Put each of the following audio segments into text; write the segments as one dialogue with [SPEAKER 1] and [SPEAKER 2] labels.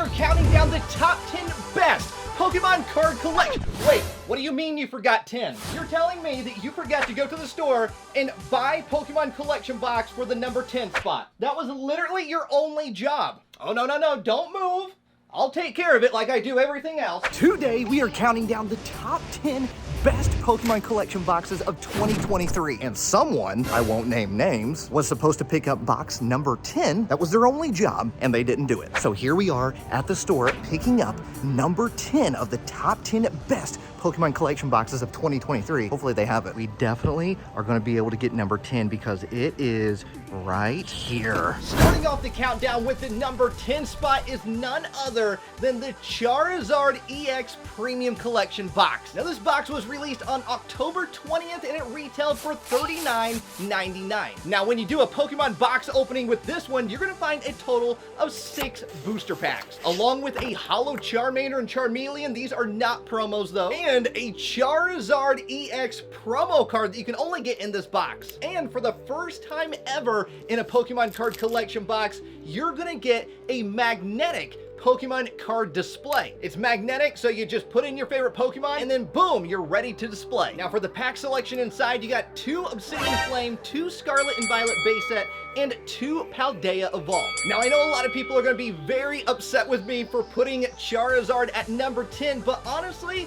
[SPEAKER 1] we are counting down the top 10 best Pokemon card collection. Wait, what do you mean you forgot 10? You're telling me that you forgot to go to the store and buy Pokemon collection box for the number 10 spot. That was literally your only job. Oh, no, don't move. I'll take care of it like I do everything else. Today, we are counting down the top 10 best Pokemon collection boxes of 2023. And someone, I won't name names, was supposed to pick up box number 10. That was their only job, and they didn't do it. So here we are at the store picking up number 10 of the top 10 best Pokemon collection boxes of 2023. Hopefully they have it. We definitely are going to be able to get number 10 because it is right here. Starting off the countdown with the number 10 spot is none other than the Charizard EX Premium Collection box. Now this box was released on October 20th and it retailed for $39.99. Now when you do a Pokemon box opening with this one, you're going to find a total of 6 booster packs, along with a Holo Charmander and Charmeleon. These are not promos though. And a Charizard EX promo card that you can only get in this box. And for the first time ever in a Pokemon card collection box, you're gonna get a magnetic Pokemon card display. It's magnetic, so you just put in your favorite Pokemon and then boom, you're ready to display. Now for the pack selection inside, you got 2 Obsidian Flame, 2 Scarlet and Violet base set, and 2 Paldea Evolved. Now I know a lot of people are gonna be very upset with me for putting Charizard at number 10, but honestly,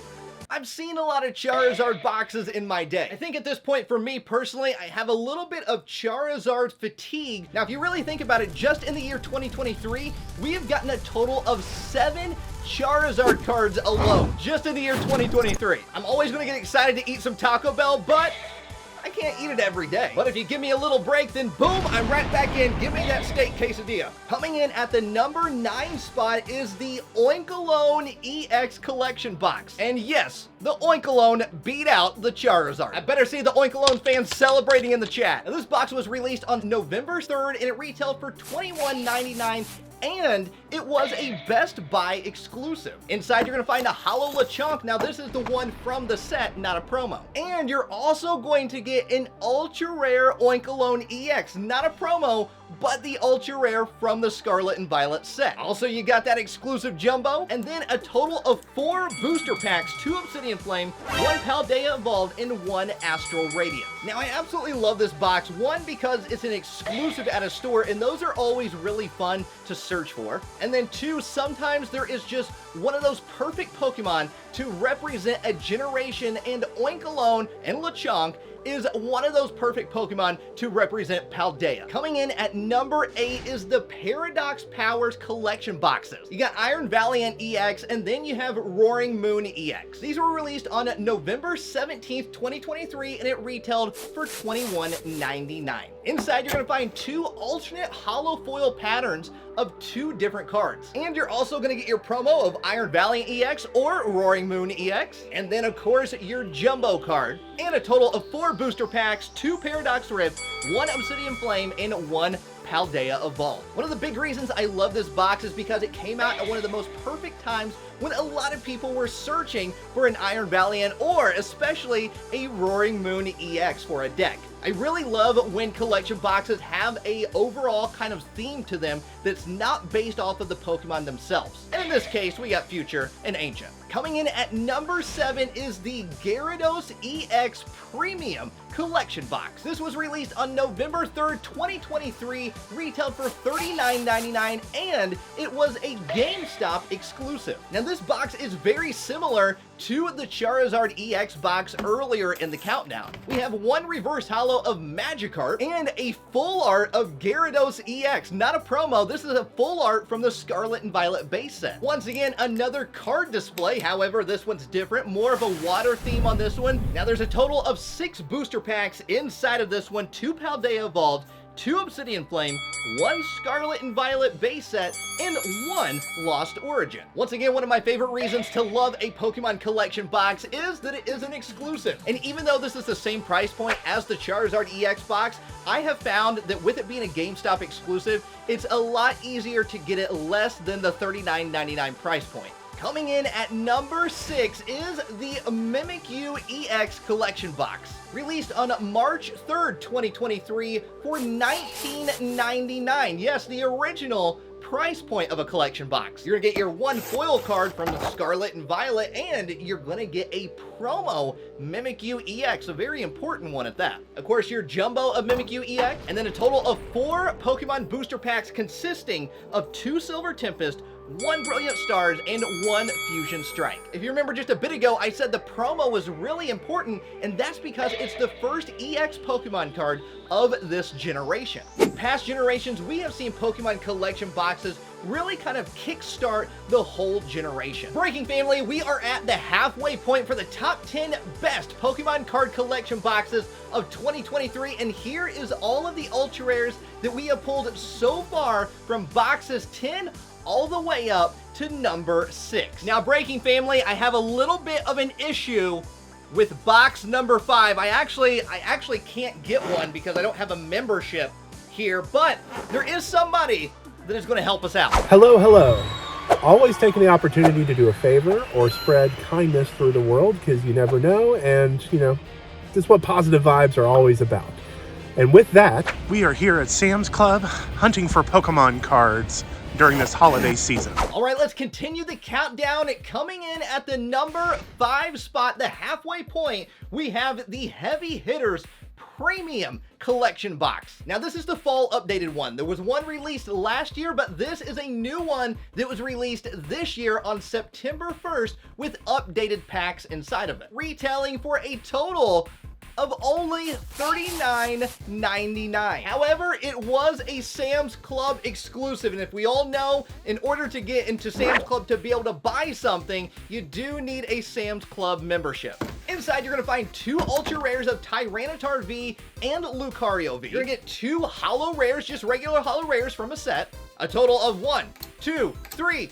[SPEAKER 1] I've seen a lot of Charizard boxes in my day. I think at this point, for me personally, I have a little bit of Charizard fatigue. Now, if you really think about it, just in the year 2023, we have gotten a total of 7 Charizard cards alone, just in the year 2023. I'm always gonna get excited to eat some Taco Bell, but I can't eat it every day. But if you give me a little break, then boom, I'm right back in. Give me that steak quesadilla. Coming in at the number 9 spot is the Oinkologne EX collection box. And yes, the Oinkologne beat out the Charizard. I better see the Oinkologne fans celebrating in the chat. Now, this box was released on November 3rd and it retailed for $21.99. And it was a Best Buy exclusive. Inside, you're gonna find a Holo Lechonk. Now, this is the one from the set, not a promo. And you're also going to get an ultra rare Oinkologne EX, not a promo, but the ultra rare from the Scarlet and Violet set. Also, you got that exclusive Jumbo, and then a total of 4 booster packs, 2 Obsidian Flame, 1 Paldea Evolved, and 1 Astral Radiant. Now, I absolutely love this box, one, because it's an exclusive at a store, and those are always really fun to search for. And then 2, sometimes there is just one of those perfect Pokemon to represent a generation, and Oinkologne and Lechonk is one of those perfect Pokemon to represent Paldea. Coming in at number 8 is the Paradox Powers collection boxes. You got Iron Valiant EX, and then you have Roaring Moon EX. These were released on November 17th, 2023, and it retailed for $21.99. Inside, you're gonna find 2 alternate holo foil patterns of 2 different cards. And you're also gonna get your promo of Iron Valiant EX or Roaring Moon EX, and then of course your Jumbo card, and a total of 4 booster packs, 2 Paradox Rift, 1 Obsidian Flame, and 1 Paldea Evolved. One of the big reasons I love this box is because it came out at one of the most perfect times when a lot of people were searching for an Iron Valiant or especially a Roaring Moon EX for a deck. I really love when collection boxes have a overall kind of theme to them that's not based off of the Pokemon themselves. And in this case, we got Future and Ancient. Coming in at number 7 is the Gyarados EX Premium Collection Box. This was released on November 3rd, 2023, retailed for $39.99, and it was a GameStop exclusive. Now this box is very similar to the Charizard EX box earlier in the countdown. We have 1 reverse holo of Magikarp and a full art of Gyarados EX. Not a promo, this is a full art from the Scarlet and Violet base set. Once again, another card display, however, this one's different, more of a water theme on this one. Now there's a total of 6 booster packs inside of this one, 2 Paldea Evolved, 2 Obsidian Flame, 1 Scarlet and Violet base set, and 1 Lost Origin. Once again, one of my favorite reasons to love a Pokemon collection box is that it is an exclusive. And even though this is the same price point as the Charizard EX box, I have found that with it being a GameStop exclusive, it's a lot easier to get it less than the $39.99 price point. Coming in at number 6 is the Mimikyu EX collection box. Released on March 3rd, 2023 for $19.99. Yes, the original price point of a collection box. You're gonna get your one foil card from Scarlet and Violet, and you're gonna get a promo Mimikyu EX, a very important one at that. Of course, your jumbo of Mimikyu EX, and then a total of 4 Pokemon booster packs consisting of 2 Silver Tempest, 1 Brilliant Stars, and 1 Fusion Strike. If you remember just a bit ago, I said the promo was really important, and that's because it's the first EX Pokemon card of this generation. In past generations, we have seen Pokemon collection boxes really kind of kickstart the whole generation. Breaking family, we are at the halfway point for the top 10 best Pokemon card collection boxes of 2023, and here is all of the ultra rares that we have pulled so far from boxes 10 all the way up to number 6. Now, Breaking family, I have a little bit of an issue with box number 5. I actually can't get one because I don't have a membership here, but there is somebody that is going to help us out.
[SPEAKER 2] Hello, hello. Always taking the opportunity to do a favor or spread kindness through the world, because you never know, and you know, this is what positive vibes are always about. And with that,
[SPEAKER 3] we are here at Sam's Club hunting for Pokemon cards during this holiday season.
[SPEAKER 1] All right, let's continue the countdown. Coming in at the number 5 spot, the halfway point, we have the Heavy Hitters Premium Collection Box. Now, this is the fall updated one. There was one released last year, but this is a new one that was released this year on September 1st with updated packs inside of it, retailing for a total of only $39.99. However, it was a Sam's Club exclusive, and if we all know, in order to get into Sam's Club to be able to buy something, you do need a Sam's Club membership. Inside, you're gonna find 2 ultra rares of Tyranitar V and Lucario V. You're gonna get 2 holo rares, just regular holo rares from a set, a total of 1, 2, 3,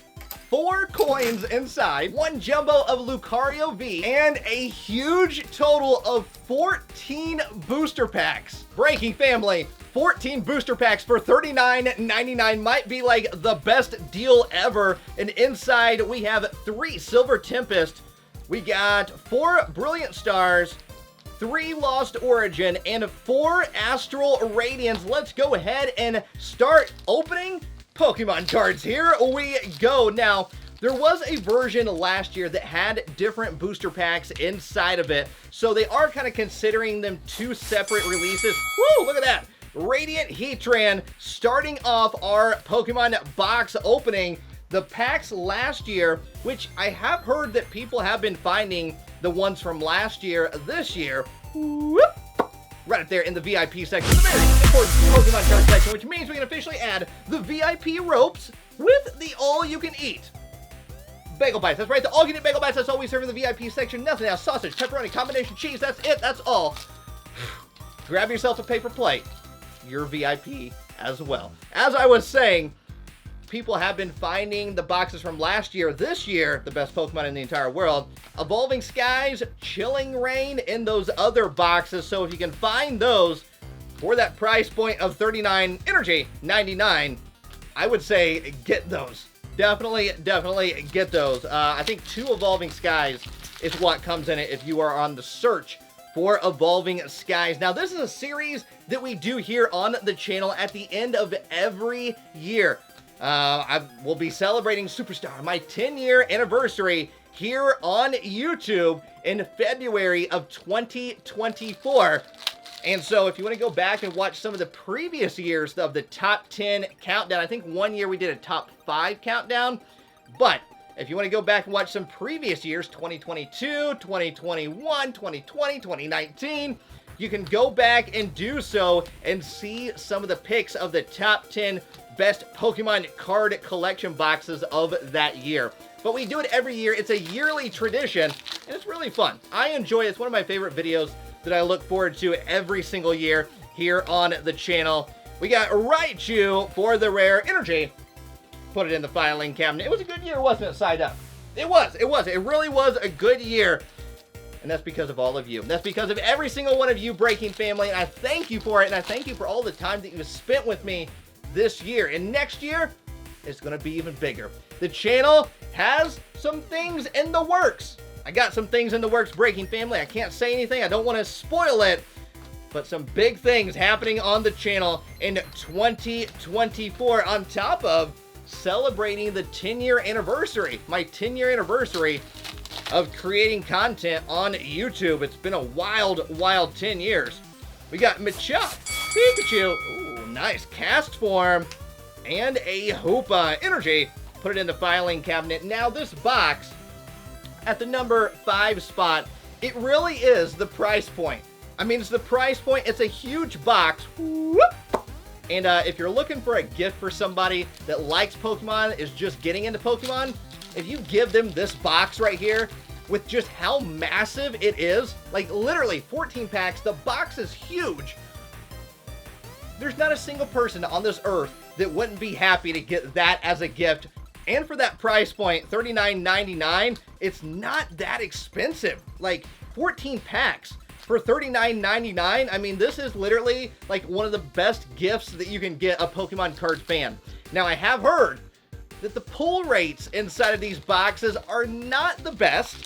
[SPEAKER 1] 4 coins inside, 1 jumbo of Lucario V, and a huge total of 14 booster packs. Breaking family, 14 booster packs for $39.99 might be like the best deal ever. And inside we have 3 Silver Tempest, we got 4 Brilliant Stars, 3 Lost Origin, and 4 Astral Radiance. Let's go ahead and start opening Pokemon cards. Here we go. Now, there was a version last year that had different booster packs inside of it, so they are kind of considering them 2 separate releases. Woo, look at that. Radiant Heatran starting off our Pokemon box opening. The packs last year, which I have heard that people have been finding the ones from last year this year. Whoop, right up there in the VIP section, the very important Pokemon card section, which means we can officially add the VIP ropes with the all-you-can-eat bagel bites. That's right, the all-you-can-eat bagel bites. That's all we serve in the VIP section. Nothing else. Sausage, pepperoni, combination cheese. That's it. That's all. Grab yourself a paper plate. You're VIP as well. As I was saying, people have been finding the boxes from last year, this year, the best Pokemon in the entire world. Evolving Skies, Chilling Rain in those other boxes. So if you can find those for that price point of $39.99, I would say get those. Definitely get those. I think 2 Evolving Skies is what comes in it if you are on the search for Evolving Skies. Now, this is a series that we do here on the channel at the end of every year. I will be celebrating Superstar, my 10-year anniversary here on YouTube in February of 2024. And so if you want to go back and watch some of the previous years of the top 10 countdown, I think one year we did a top 5 countdown, but if you want to go back and watch some previous years, 2022, 2021, 2020, 2019, you can go back and do so and see some of the picks of the top 10 best Pokemon card collection boxes of that year. But we do it every year. It's a yearly tradition, and it's really fun. I enjoy it. It's one of my favorite videos that I look forward to every single year here on the channel. We got Raichu for the rare energy. Put it in the filing cabinet. It was a good year, wasn't it, side up? It was. It really was a good year. And that's because of all of you. That's because of every single one of you, Breaking family, and I thank you for it, and I thank you for all the time that you've spent with me this year. And next year, it's going to be even bigger. The channel has some things in the works. I got some things in the works, Breaking family. I can't say anything. I don't want to spoil it, but some big things happening on the channel in 2024 on top of celebrating the 10-year anniversary, my 10-year anniversary of creating content on YouTube. It's been a wild, wild 10 years. We got Machop, Pikachu, ooh, nice cast form, and a Hoopa Energy. Put it in the filing cabinet. Now this box, at the number 5 spot, it really is the price point. I mean, it's the price point. It's a huge box. Whoop. And if you're looking for a gift for somebody that likes Pokemon, is just getting into Pokemon, if you give them this box right here, with just how massive it is, like literally 14 packs, the box is huge. There's not a single person on this earth that wouldn't be happy to get that as a gift. And for that price point, $39.99, it's not that expensive. Like 14 packs for $39.99. I mean, this is literally like one of the best gifts that you can get a Pokemon card fan. Now, I have heard that the pull rates inside of these boxes are not the best.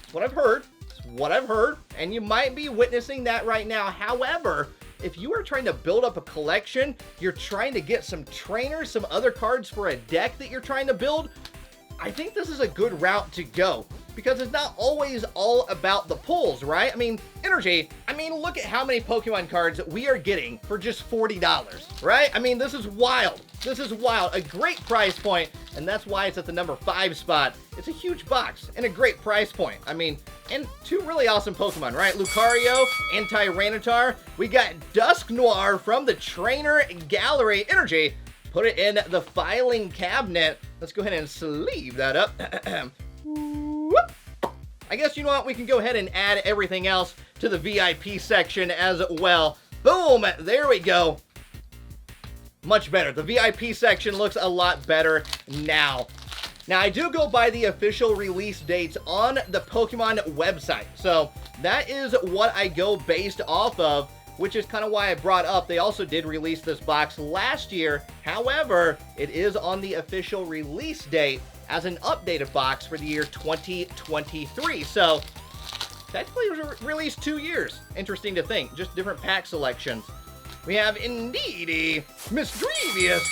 [SPEAKER 1] It's what I've heard. It's what I've heard. And you might be witnessing that right now. However, if you are trying to build up a collection, you're trying to get some trainers, some other cards for a deck that you're trying to build, I think this is a good route to go. Because it's not always all about the pulls, right? I mean, Energy, I mean, look at how many Pokemon cards we are getting for just $40, right? I mean, this is wild. This is wild. A great price point, and that's why it's at the number 5 spot. It's a huge box and a great price point. I mean, and 2 really awesome Pokemon, right? Lucario and Tyranitar. We got Dusknoir from the Trainer Gallery. Energy, put it in the filing cabinet. Let's go ahead and sleeve that up. I guess, you know what, we can go ahead and add everything else to the VIP section as well. Boom, there we go. Much better. The VIP section looks a lot better now. Now, I do go by the official release dates on the Pokemon website. So that is what I go based off of, which is kind of why I brought up. They also did release this box last year. However, it is on the official release date as an updated box for the year 2023. So technically it was released 2 years. Interesting to think, just different pack selections. We have indeed a Misdrevious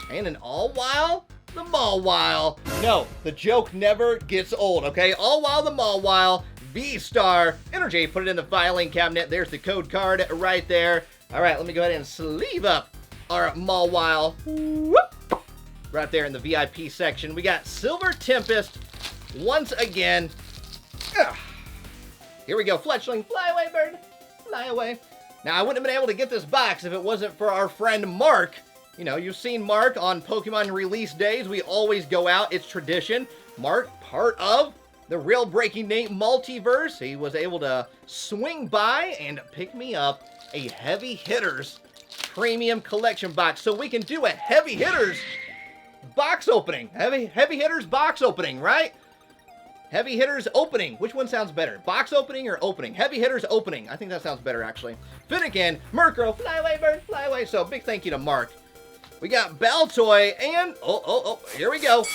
[SPEAKER 1] and an All-While, the Mawile. No, the joke never gets old, okay? All-While, the Mawile, V-Star, Energy, put it in the filing cabinet. There's the code card right there. All right, let me go ahead and sleeve up our Mawile. Whoop. Right there in the VIP section. We got Silver Tempest once again. Ugh. Here we go. Fletchling, fly away, bird. Fly away. Now, I wouldn't have been able to get this box if it wasn't for our friend Mark. You know, you've seen Mark on Pokemon release days. We always go out. It's tradition. Mark, part of the RealBreakingNate multiverse. He was able to swing by and pick me up a Heavy Hitters premium collection box. So we can do a Heavy Hitters box opening. Heavy Hitters box opening, right? Heavy Hitters opening. Which one sounds better? Box opening or opening? Heavy Hitters opening. I think that sounds better, actually. Finnegan, Murkrow, fly away, bird, fly away. So big thank you to Mark. We got Baltoy and, here we go.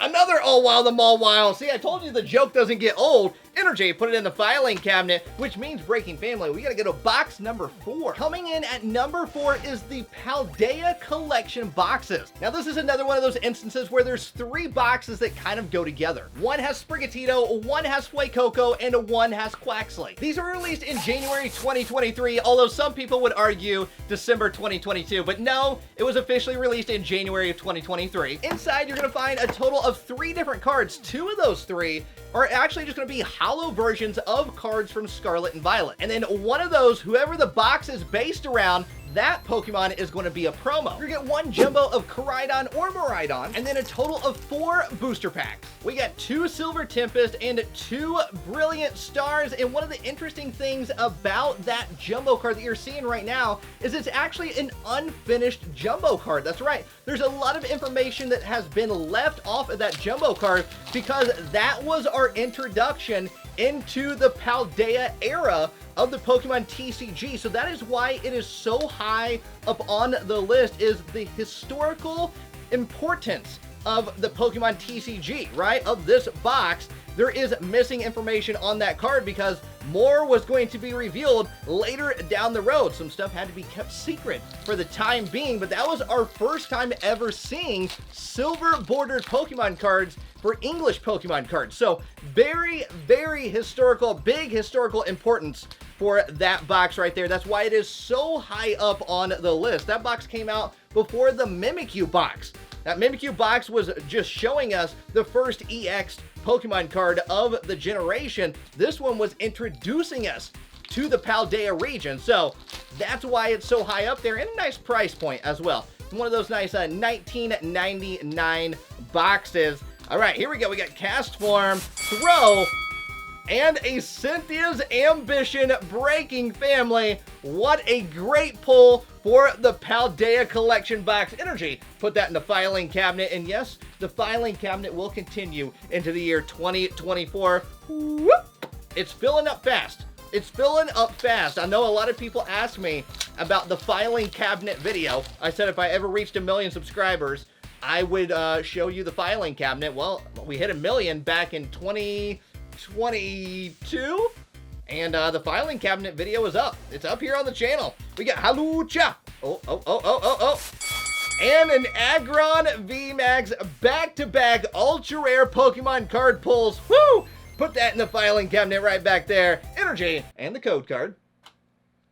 [SPEAKER 1] Another All-While, the Mawile. See, I told you the joke doesn't get old. Energy, put it in the filing cabinet, which means breaking family. We gotta go to box number 4. Coming in at number 4 is the Paldea collection boxes. Now, this is another one of those instances where there's 3 boxes that kind of go together. One has Sprigatito, one has Fuecoco, and one has Quaxley. These were released in January 2023, although some people would argue December 2022, but no, it was officially released in January of 2023. Inside, you're gonna find a total of 3 different cards. 2 of those 3 are actually just going to be hollow versions of cards from Scarlet and Violet. And then one of those, whoever the box is based around, that Pokemon is going to be a promo. You're going to get 1 jumbo of Koraidon or Miraidon, and then a total of 4 booster packs. We got 2 Silver Tempest and 2 Brilliant Stars, and one of the interesting things about that jumbo card that you're seeing right now is it's actually an unfinished jumbo card. That's right. There's a lot of information that has been left off of that jumbo card because that was our introduction into the Paldea era of the Pokemon TCG. So that is why it is so high up on the list, is the historical importance of the Pokemon TCG, right? Of this box. there is missing information on that card because more was going to be revealed later down the road. Some stuff had to be kept secret for the time being, but that was our first time ever seeing silver bordered Pokemon cards for English Pokemon cards. So very, very historical, big historical importance for that box right there. That's why it is so high up on the list. That box came out before the Mimikyu box. That Mimikyu box was just showing us the first EX Pokemon card of the generation. This one was introducing us to the Paldea region. So that's why it's so high up there, and a nice price point as well. One of those nice $19.99 boxes. All right, here we go. We got Cast Form, Throw, and a Cynthia's Ambition Breaking family. What a great pull for the Paldea collection box. Energy, put that in the filing cabinet. And yes, the filing cabinet will continue into the year 2024. Whoop! It's filling up fast. It's filling up fast. I know a lot of people ask me about the filing cabinet video. I said if I ever reached 1 million subscribers, I would show you the filing cabinet. Well, we hit 1 million back in 2022, and the filing cabinet video is up. It's up here on the channel. We got Halucha. And an Aggron VMAX back-to-back ultra rare Pokemon card pulls. Woo! Put that in the filing cabinet right back there. Energy and the code card.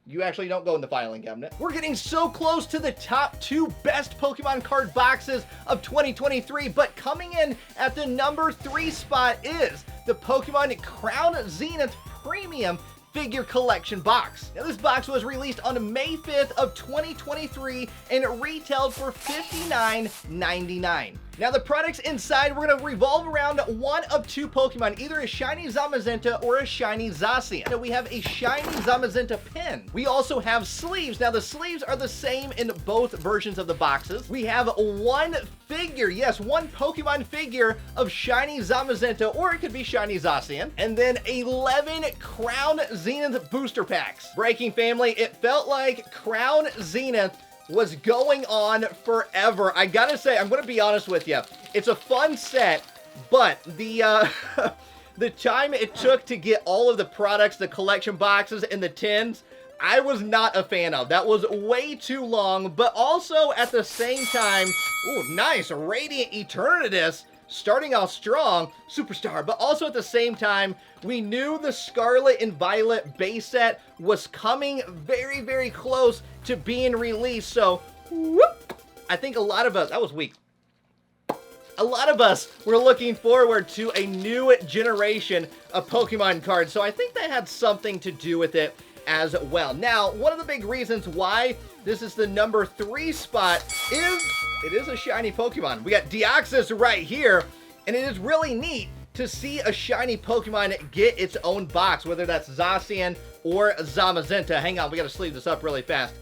[SPEAKER 1] You actually don't go in the filing cabinet. We're getting so close to the top 2 best Pokemon card boxes of 2023, but coming in at the number 3 spot is the Pokemon Crown Zenith Premium Figure Collection box. Now, this box was released on May 5th of 2023 and it retailed for $59.99. Now, the products inside, we're going to revolve around one of 2 Pokemon, either a shiny Zamazenta or a shiny Zacian. Now, we have a shiny Zamazenta pin. We also have sleeves. Now, the sleeves are the same in both versions of the boxes. We have one figure, yes, one Pokemon figure of shiny Zamazenta, or it could be shiny Zacian, and then 11 Crown Zenith booster packs. Breaking family, it felt like Crown Zenith was going on forever. I gotta say, I'm gonna be honest with you. It's a fun set, but the the time it took to get all of the products, the collection boxes, and the tins, I was not a fan of. That was way too long, but also at the same time, ooh, nice, Radiant Eternatus, starting off strong, superstar, but also at the same time, we knew the Scarlet and Violet base set was coming very, very close to being released, so, whoop, I think a lot of us, that was weak. A lot of us were looking forward to a new generation of Pokemon cards, so I think that had something to do with it as well. Now, one of the big reasons why this is the number 3 spot is it is a shiny Pokemon. We got Deoxys right here, and it is really neat to see a shiny Pokemon get its own box, whether that's Zacian or Zamazenta. Hang on, we gotta sleeve this up really fast.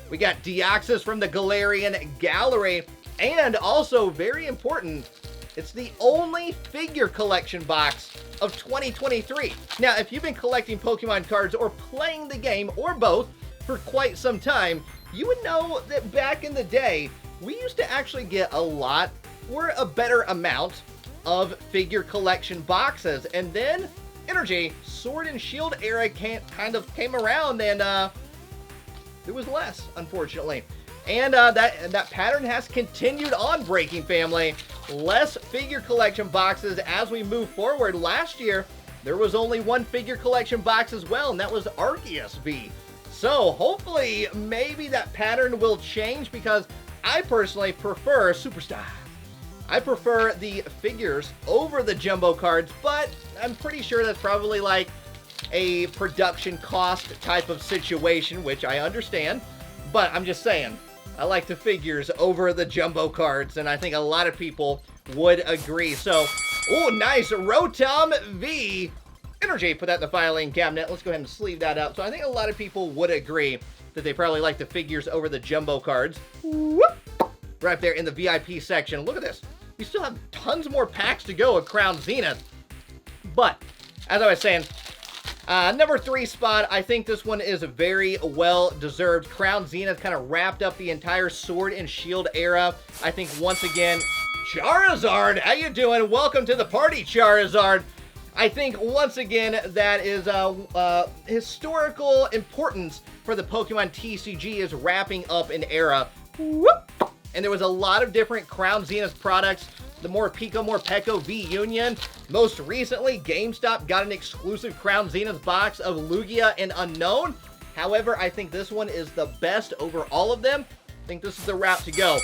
[SPEAKER 1] We got Deoxys from the Galarian Gallery, and also, very important, it's the only figure collection box of 2023. Now, if you've been collecting Pokemon cards or playing the game, or both, for quite some time, you would know that back in the day, we used to actually get a lot or a better amount of figure collection boxes. And then, Energy, Sword and Shield era kind of came around, and there was less, unfortunately. And that pattern has continued on, Breaking family. Less figure collection boxes as we move forward. Last year, there was only one figure collection box as well, and that was Arceus V. So hopefully, maybe that pattern will change, because I personally prefer Superstar. I prefer the figures over the jumbo cards, but I'm pretty sure that's probably like a production cost type of situation, which I understand, but I'm just saying, I like the figures over the jumbo cards, and I think a lot of people would agree. So, oh, nice, Rotom V. Energy, put that in the filing cabinet. Let's go ahead and sleeve that up. So I think a lot of people would agree that they probably like the figures over the jumbo cards. Whoop! Right there in the VIP section. Look at this. We still have tons more packs to go of Crown Zenith. But, as I was saying, Number 3 spot, I think this one is very well deserved. Crown Zenith kind of wrapped up the entire Sword and Shield era. I think once again, Charizard, how you doing? Welcome to the party, Charizard. I think once again that is historical importance for the Pokemon TCG is wrapping up an era. Whoop! And there was a lot of different Crown Zenith products. The Morpeko, Morpeko V Union. Most recently, GameStop got an exclusive Crown Zenith box of Lugia and Unknown. However, I think this one is the best over all of them. I think this is the route to go.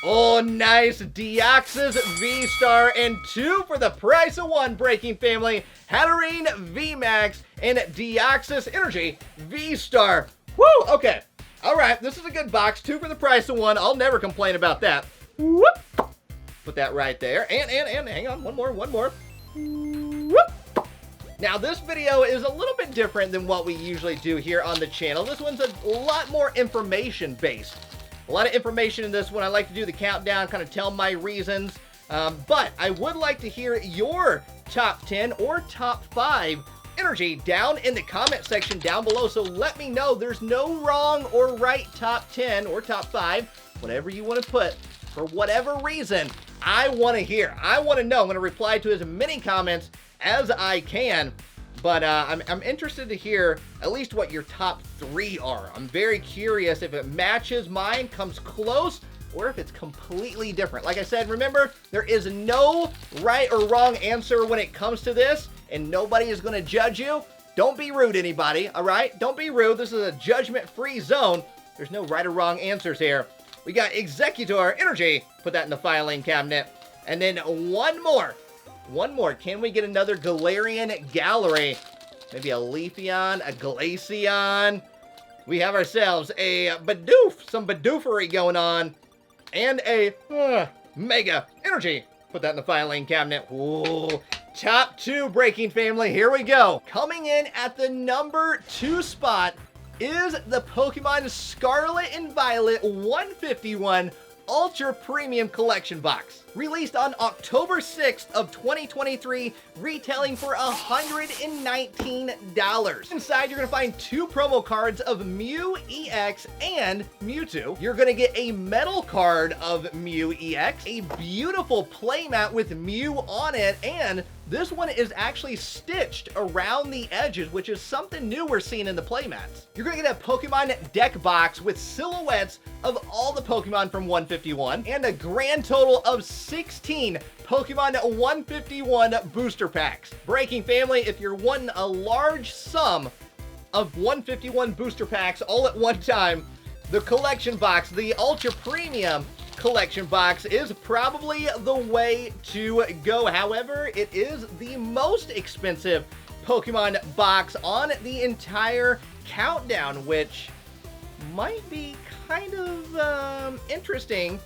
[SPEAKER 1] Oh, nice. Deoxys V-Star and 2 for the price of 1, Breaking Family. Hatterene VMAX and Deoxys Energy V-Star. Woo! Okay. All right. This is a good box. 2 for the price of 1. I'll never complain about that. Whoop! Put that right there. And hang on. One more. Whoop! Now, this video is a little bit different than what we usually do here on the channel. This one's a lot more information-based. A lot of information in this one. I like to do the countdown, kind of tell my reasons. But I would like to hear your top 10 or top 5 energy down in the comment section down below. So let me know. There's no wrong or right top 10 or top 5. Whatever you want to put. For whatever reason, I want to hear. I want to know. I'm going to reply to as many comments as I can. But I'm interested to hear at least what your top 3 are. I'm very curious if it matches mine, comes close, or if it's completely different. Like I said, remember, there is no right or wrong answer when it comes to this, and nobody is going to judge you. Don't be rude, anybody, all right? Don't be rude. This is a judgment-free zone. There's no right or wrong answers here. We got Executor Energy. Put that in the filing cabinet. And then one more. Can we get another Galarian Gallery? Maybe a Leafeon, a Glaceon. We have ourselves a Bidoof, some Bidoofery going on. And a Mega Energy. Put that in the filing cabinet. Ooh. Top 2, Breaking Family. Here we go. Coming in at the number 2 spot is the Pokemon Scarlet and Violet 151 Ultra Premium Collection Box. Released on October 6th of 2023, retailing for $119. Inside, you're going to find 2 promo cards of Mew EX and Mewtwo. You're going to get a metal card of Mew EX, a beautiful playmat with Mew on it, and this one is actually stitched around the edges, which is something new we're seeing in the playmats. You're going to get a Pokemon deck box with silhouettes of all the Pokemon from 151 and a grand total of 16 Pokemon 151 booster packs. Breaking Family, if you're wanting a large sum of 151 booster packs all at one time, the collection box, the Ultra Premium collection box, is probably the way to go. However, it is the most expensive Pokemon box on the entire countdown, which might be kind of interesting,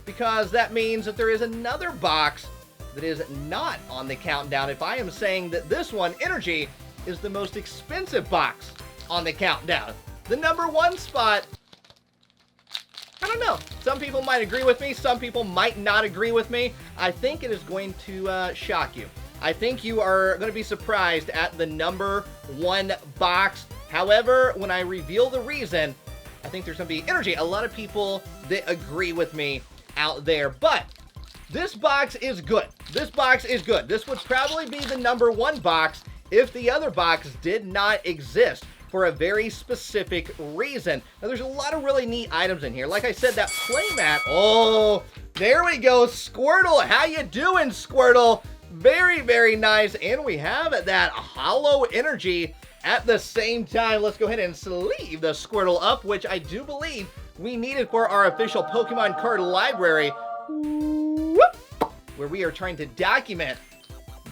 [SPEAKER 1] because that means that there is another box that is not on the countdown. If I am saying that this one, Energy, is the most expensive box on the countdown. The number 1 spot, I don't know. Some people might agree with me. Some people might not agree with me. I think it is going to shock you. I think you are going to be surprised at the number 1 box. However, when I reveal the reason, I think there's going to be Energy. A lot of people that agree with me out there. But this box is good. This box is good. This would probably be the number 1 box if the other box did not exist, for a very specific reason. Now, there's a lot of really neat items in here. Like I said, that playmat. Oh, there we go. Squirtle. How you doing, Squirtle? Very, very nice. And we have that Hollow Energy at the same time. Let's go ahead and sleeve the Squirtle up, which I do believe we needed for our official Pokemon card library, where we are trying to document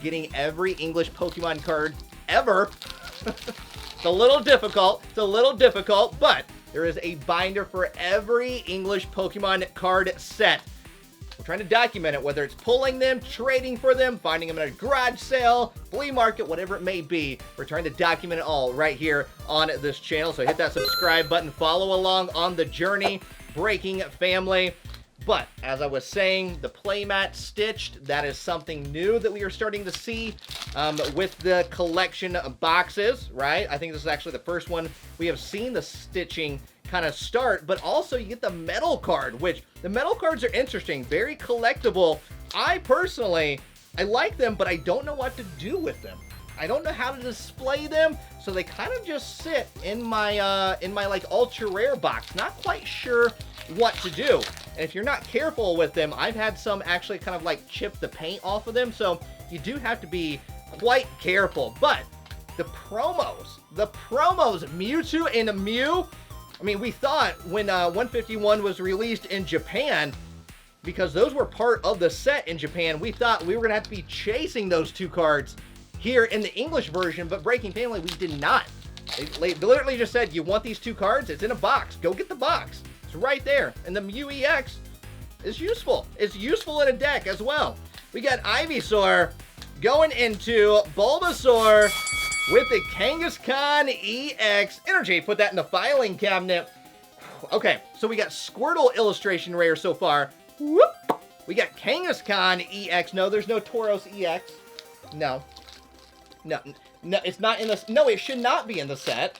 [SPEAKER 1] getting every English Pokemon card ever. It's a little difficult, but there is a binder for every English Pokemon card set. We're trying to document it, whether it's pulling them, trading for them, finding them in a garage sale, flea market, whatever it may be. We're trying to document it all right here on this channel. So hit that subscribe button, follow along on the journey, Breaking Family. But, as I was saying, the playmat stitched, that is something new that we are starting to see with the collection of boxes, right? I think this is actually the first one we have seen the stitching kind of start, but also you get the metal card, which the metal cards are interesting, very collectible. I personally, I like them, but I don't know what to do with them. I don't know how to display them, so they kind of just sit in my like ultra rare box. Not quite sure what to do. And if you're not careful with them, I've had some actually kind of like chip the paint off of them, so you do have to be quite careful. But the promos, Mewtwo and Mew, I mean, we thought when 151 was released in Japan, because those were part of the set in Japan, we thought we were gonna have to be chasing those two cards here in the English version, but Breaking Family, we did not. They literally just said, you want these two cards? It's in a box. Go get the box. It's right there. And the Mew EX is useful. It's useful in a deck as well. We got Ivysaur going into Bulbasaur with the Kangaskhan EX Energy. Put that in the filing cabinet. Okay, so we got Squirtle illustration rare so far. Whoop. We got Kangaskhan EX. No, there's no Tauros EX. No, it's not in the... No, it should not be in the set.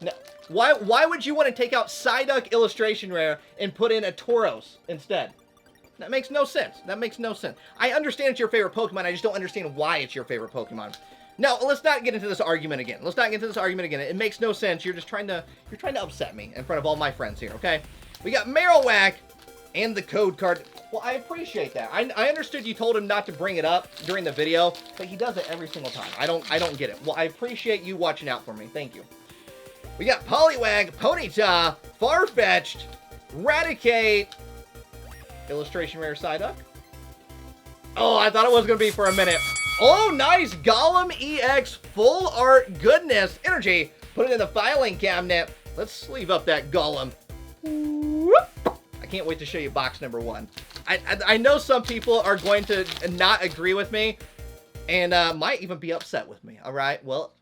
[SPEAKER 1] No. Why would you want to take out Psyduck illustration rare and put in a Tauros instead? That makes no sense. That makes no sense. I understand it's your favorite Pokemon. I just don't understand why it's your favorite Pokemon. No, let's not get into this argument again. It makes no sense. You're trying to upset me in front of all my friends here, okay? We got Marowak and the code card. Well, I appreciate that. I understood you told him not to bring it up during the video, but he does it every single time. I don't get it. Well, I appreciate you watching out for me. Thank you. We got Poliwag, Ponyta, Farfetch'd, Raticate, illustration rare Psyduck. Oh, I thought it was going to be for a minute. Oh, nice. Golem EX, full art goodness. Energy. Put it in the filing cabinet. Let's sleeve up that Golem. Whoop. I can't wait to show you box number 1. I know some people are going to not agree with me and might even be upset with me. All right. Well,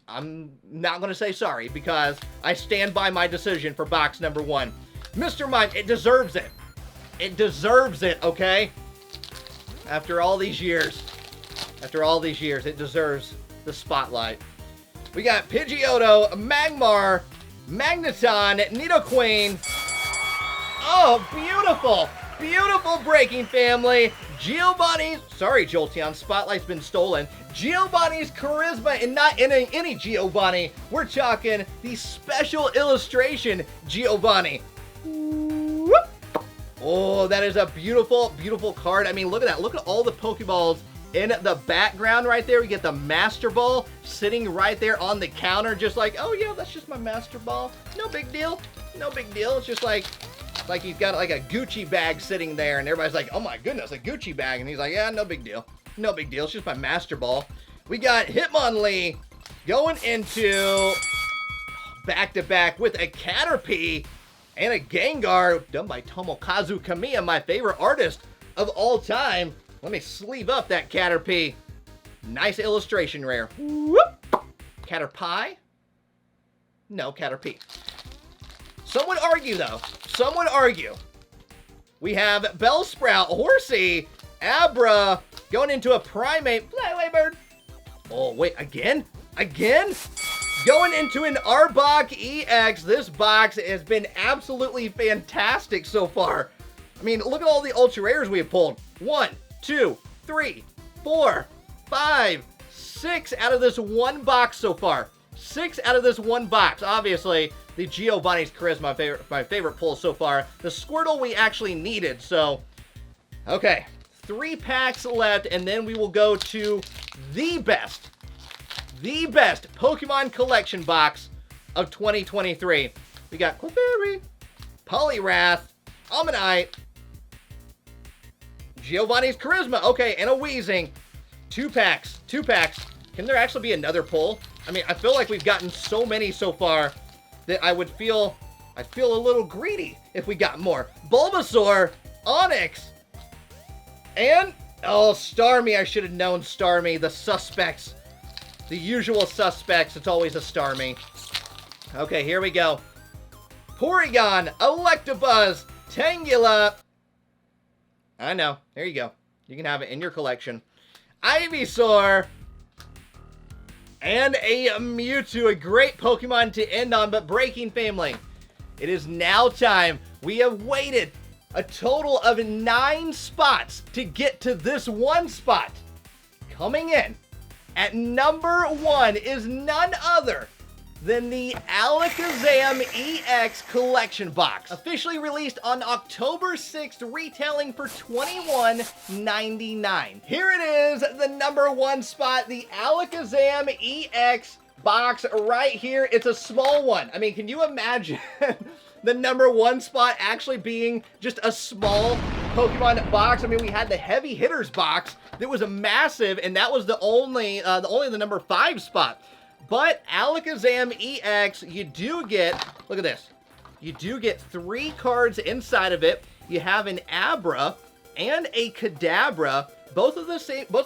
[SPEAKER 1] I'm not going to say sorry because I stand by my decision for box number 1. Mr. Mime, it deserves it. It deserves it, okay? After all these years, it deserves the spotlight. We got Pidgeotto, Magmar, Magneton, Nidoqueen. Oh, beautiful. Beautiful Breaking Family. Giovanni's, sorry Jolteon, spotlight's been stolen. Giovanni's Charisma, and not any Giovanni. We're talking the special illustration Giovanni. Whoop. Oh, that is a beautiful, beautiful card. I mean, look at that. Look at all the Pokeballs in the background right there. We get the Master Ball sitting right there on the counter, just like, oh yeah, that's just my Master Ball. No big deal. No big deal. It's just like he's got like a Gucci bag sitting there, and everybody's like, oh my goodness, a Gucci bag. And he's like, yeah, no big deal. No big deal. It's just my Master Ball. We got Hitmonlee going into back-to-back with a Caterpie and a Gengar done by Tomokazu Kamiya, my favorite artist of all time. Let me sleeve up that Caterpie. Nice illustration rare. Whoop. Caterpie? No, Caterpie. Some would argue, though. Some would argue. We have Bellsprout, Horsey, Abra, going into a Primate. Fly away, bird. Oh, wait, again? Again? Going into an Arbok EX. This box has been absolutely fantastic so far. I mean, look at all the ultra rares we have pulled. 1, 2, 3, 4, 5, 6 out of this one box so far. 6 out of this one box. Obviously, the Giovanni's Charisma, my favorite pull so far. The Squirtle we actually needed, so... Okay, 3 packs left, and then we will go to the best Pokemon collection box of 2023. We got Clefairy, Poliwrath, Ammonite, Giovanni's Charisma, okay, and a Weezing. 2 packs. Can there actually be another pull? I mean, I feel like we've gotten so many so far that I'd feel a little greedy if we got more. Bulbasaur, Onix, and, oh, Starmie. I should have known Starmie. The suspects. The usual suspects. It's always a Starmie. Okay, here we go. Porygon, Electabuzz, Tangela, I know. There you go. You can have it in your collection. Ivysaur. And a Mewtwo. A great Pokemon to end on. But Breaking Family, it is now time. We have waited a total of 9 spots to get to this one spot. Coming in at number 1 is none other than the Alakazam EX collection box. Officially released on October 6th, retailing for $21.99. Here it is, the number 1 spot, the Alakazam EX box right here. It's a small one. I mean, can you imagine the number 1 spot actually being just a small Pokemon box? I mean, we had the heavy hitters box that was a massive, and that was the only the number 5 spot. But Alakazam EX, you do get, look at this, you do get 3 cards inside of it. You have an Abra and a Kadabra. Both of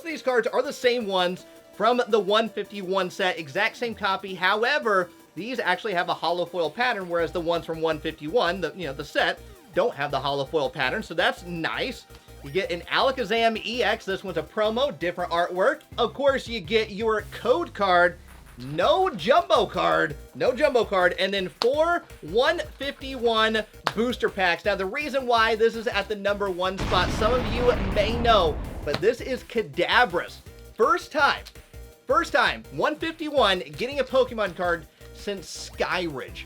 [SPEAKER 1] these cards are the same ones from the 151 set, exact same copy. However, these actually have a holo foil pattern, whereas the ones from 151, the set, don't have the holo foil pattern, so that's nice. You get an Alakazam EX. This one's a promo, different artwork. Of course, you get your code card. No jumbo card, and then 4 151 booster packs. Now, the reason why this is at the number 1 spot, some of you may know, but this is Kadabra's first time, 151, getting a Pokemon card since Skyridge.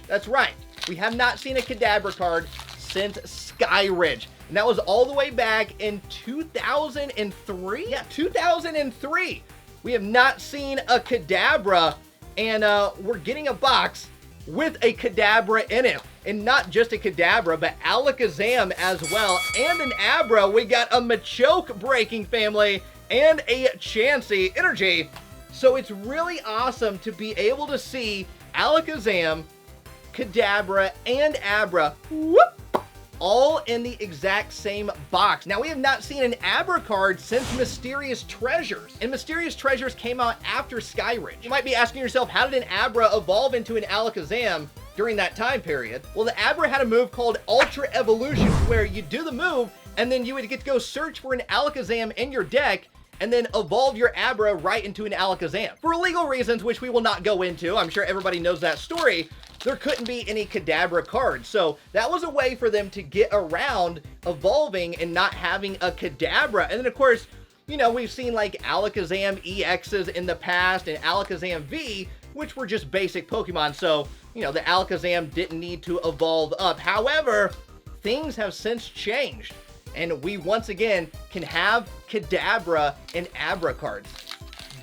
[SPEAKER 1] That's right. We have not seen a Kadabra card since Skyridge. And that was all the way back in 2003? Yeah, 2003. We have not seen a Kadabra, and we're getting a box with a Kadabra in it. And not just a Kadabra, but Alakazam as well, and an Abra. We got a Machoke Breaking Family, and a Chansey Energy. So it's really awesome to be able to see Alakazam, Kadabra, and Abra, all in the exact same box. Now, we have not seen an Abra card since Mysterious Treasures, and Mysterious Treasures came out after Skyridge. You might be asking yourself, how did an Abra evolve into an Alakazam during that time period? Well, the Abra had a move called Ultra Evolution, where you do the move, and then you would get to go search for an Alakazam in your deck, and then evolve your Abra right into an Alakazam. For legal reasons, which we will not go into, I'm sure everybody knows that story, there couldn't be any Kadabra cards. So that was a way for them to get around evolving and not having a Kadabra. And then, of course, you know, we've seen like Alakazam EXs in the past and Alakazam V, which were just basic Pokemon. So, you know, the Alakazam didn't need to evolve up. However, things have since changed, and we once again can have Kadabra and Abra cards.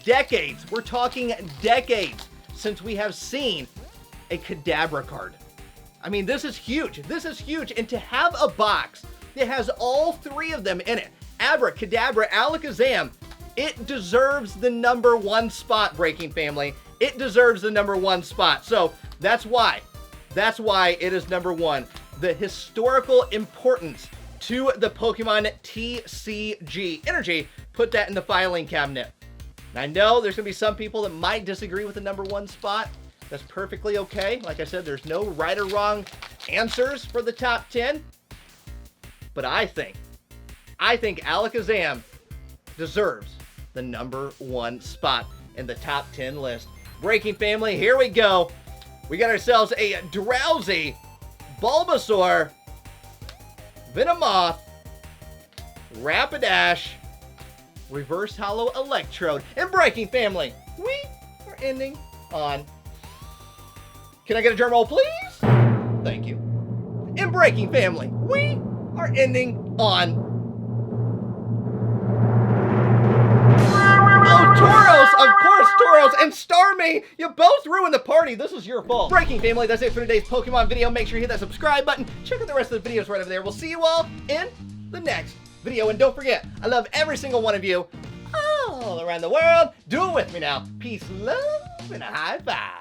[SPEAKER 1] Decades, we're talking decades, since we have seen a Kadabra card. I mean, this is huge. This is huge. And to have a box that has all 3 of them in it, Abra, Kadabra, Alakazam, it deserves the number 1 spot, Breaking Family. It deserves the number 1 spot. So that's why it is number 1. The historical importance to the Pokemon TCG Energy, put that in the filing cabinet. And I know there's going to be some people that might disagree with the number 1 spot. That's perfectly okay. Like I said, there's no right or wrong answers for the top 10. But I think Alakazam deserves the number 1 spot in the top 10 list. Breaking Family, here we go. We got ourselves a Drowsy, Bulbasaur, Venomoth, Rapidash, Reverse Hollow Electrode, and Breaking Family, we are ending on... Can I get a drum roll, please? Thank you. In Breaking Family, we are ending on... Oh, Tauros! Of course, Tauros and Starmie! You both ruined the party. This is your fault. Breaking Family, that's it for today's Pokemon video. Make sure you hit that subscribe button. Check out the rest of the videos right over there. We'll see you all in the next video. And don't forget, I love every single one of you all around the world. Do it with me now. Peace, love, and a high five.